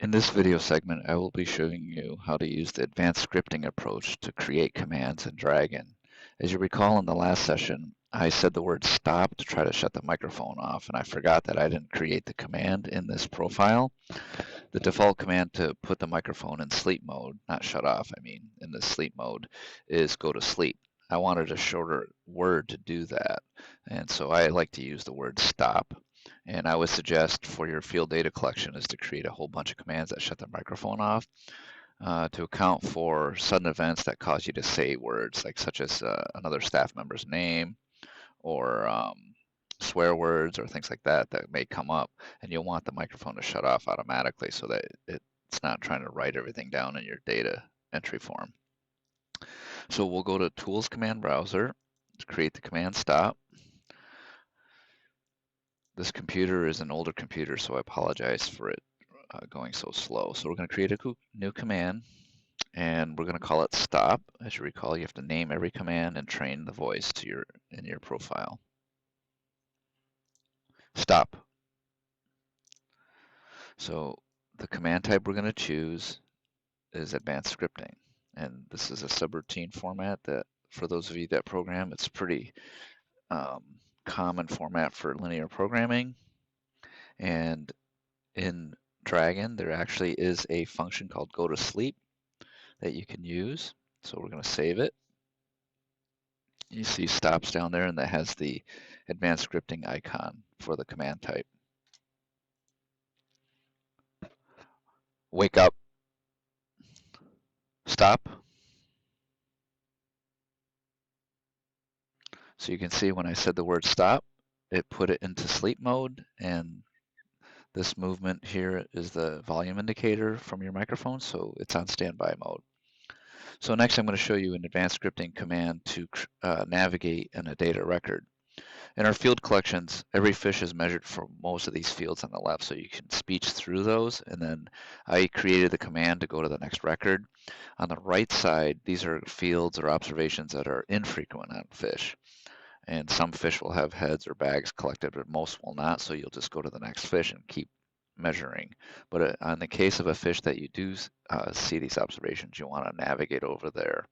In this video segment, I will be showing you how to use the advanced scripting approach to create commands in Dragon. As you recall in the last session, I said the word stop to try to shut the microphone off, and I forgot that I didn't create the command in this profile. The default command to put the microphone in sleep mode, not shut off, I mean, in the sleep mode, is go to sleep. I wanted a shorter word to do that, and so I like to use the word stop. And I would suggest for your field data collection is to create a whole bunch of commands that shut the microphone off to account for sudden events that cause you to say words, like such as another staff member's name or swear words or things like that that may come up, and you'll want the microphone to shut off automatically so that it's not trying to write everything down in your data entry form. So we'll go to Tools Command Browser to create the command stop. This computer is an older computer, so I apologize for it going so slow. So we're going to create a new command, and we're going to call it stop. As you recall, you have to name every command and train the voice to in your profile. Stop. So the command type we're going to choose is advanced scripting, and this is a subroutine format that, for those of you that program, it's pretty common format for linear programming. And in Dragon, there actually is a function called go to sleep that you can use. So we're going to save it. You see stops down there, and that has the advanced scripting icon for the command type. Wake up. Stop. So you can see when I said the word stop, it put it into sleep mode, and this movement here is the volume indicator from your microphone, so it's on standby mode. So next I'm going to show you an advanced scripting command to navigate in a data record. In our field collections, every fish is measured for most of these fields on the left, so you can speech through those, and then I created the command to go to the next record. On the right side, these are fields or observations that are infrequent on fish, and some fish will have heads or bags collected, but most will not, so you'll just go to the next fish and keep measuring. But in the case of a fish that you do see these observations, you want to navigate over there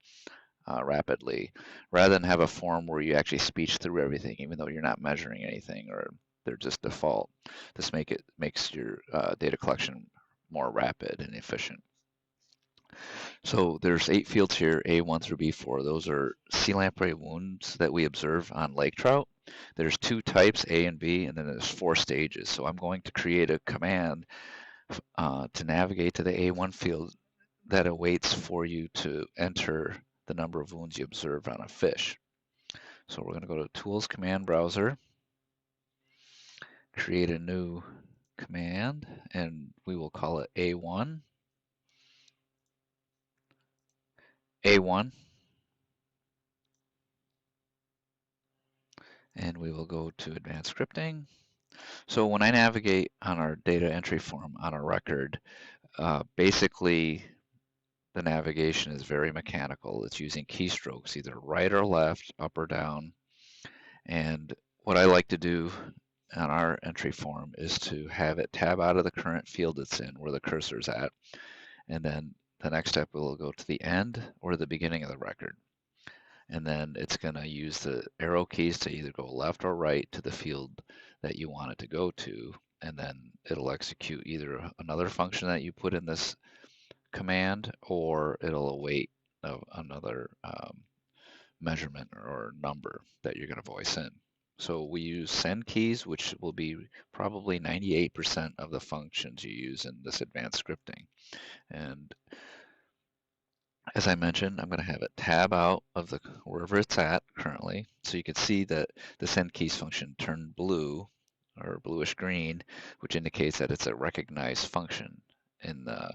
rapidly, rather than have a form where you actually speech through everything, even though you're not measuring anything or they're just default. This makes your data collection more rapid and efficient. So there's 8 fields here, A1 through B4. Those are sea lamprey wounds that we observe on lake trout. There's 2 types, A and B, and then there's 4 stages. So I'm going to create a command to navigate to the A1 field that awaits for you to enter the number of wounds you observe on a fish. So we're going to go to Tools Command Browser, create a new command, and we will call it A1. A1. And we will go to Advanced Scripting. So when I navigate on our data entry form on a record, basically the navigation is very mechanical. It's using keystrokes, either right or left, up or down. And what I like to do on our entry form is to have it tab out of the current field it's in, where the cursor's at. And then the next step will go to the end or the beginning of the record. And then it's going to use the arrow keys to either go left or right to the field that you want it to go to. And then it'll execute either another function that you put in this command, or it'll await another measurement or number that you're going to voice in. So we use send keys, which will be probably 98% of the functions you use in this advanced scripting. And as I mentioned, I'm going to have it tab out of the wherever it's at currently. So you can see that the send keys function turned blue or bluish green, which indicates that it's a recognized function in the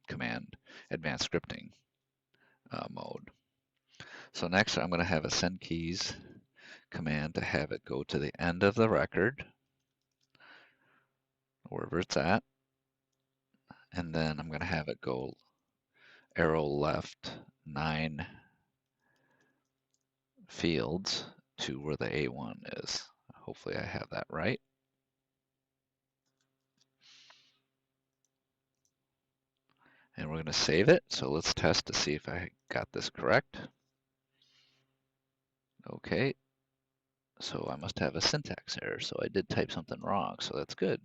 command advanced scripting mode. So next I'm going to have a send keys command to have it go to the end of the record, wherever it's at. And then I'm going to have it go arrow left 9 fields to where the A1 is. Hopefully I have that right. and we're going to save it. So let's test to see if I got this correct. Okay, so I must have a syntax error. So I did type something wrong. So that's good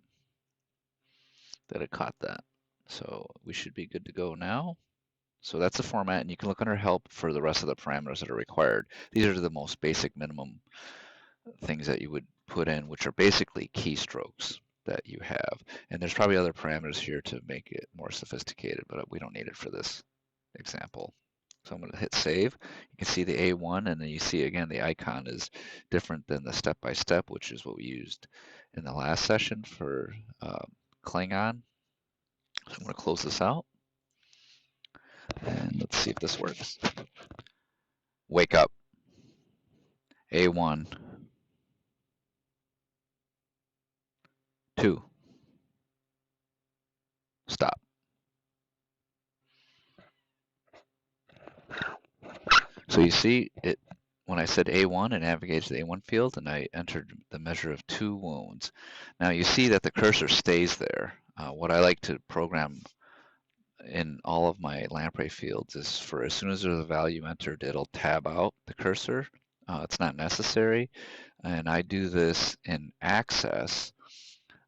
that it caught that. So we should be good to go now. So that's the format, and you can look under help for the rest of the parameters that are required. These are the most basic minimum things that you would put in, which are basically keystrokes that you have. And there's probably other parameters here to make it more sophisticated, but we don't need it for this example. So I'm going to hit save. You can see the A1, and then you see again the icon is different than the step-by-step, which is what we used in the last session for Klingon. So I'm going to close this out, and let's see if this works. Wake up. A1. 2. Stop. So you see it when I said A1, it navigates the A1 field, and I entered the measure of 2 wounds. Now you see that the cursor stays there. What I like to program in all of my lamprey fields is for as soon as there's a value entered, it'll tab out the cursor. It's not necessary. And I do this in Access.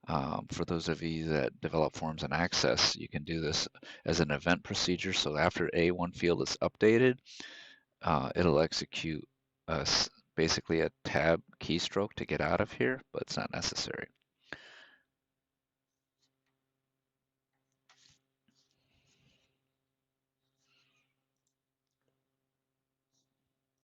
For those of you that develop forms in Access, you can do this as an event procedure. So after A1 field is updated, it'll execute basically a tab keystroke to get out of here, but it's not necessary.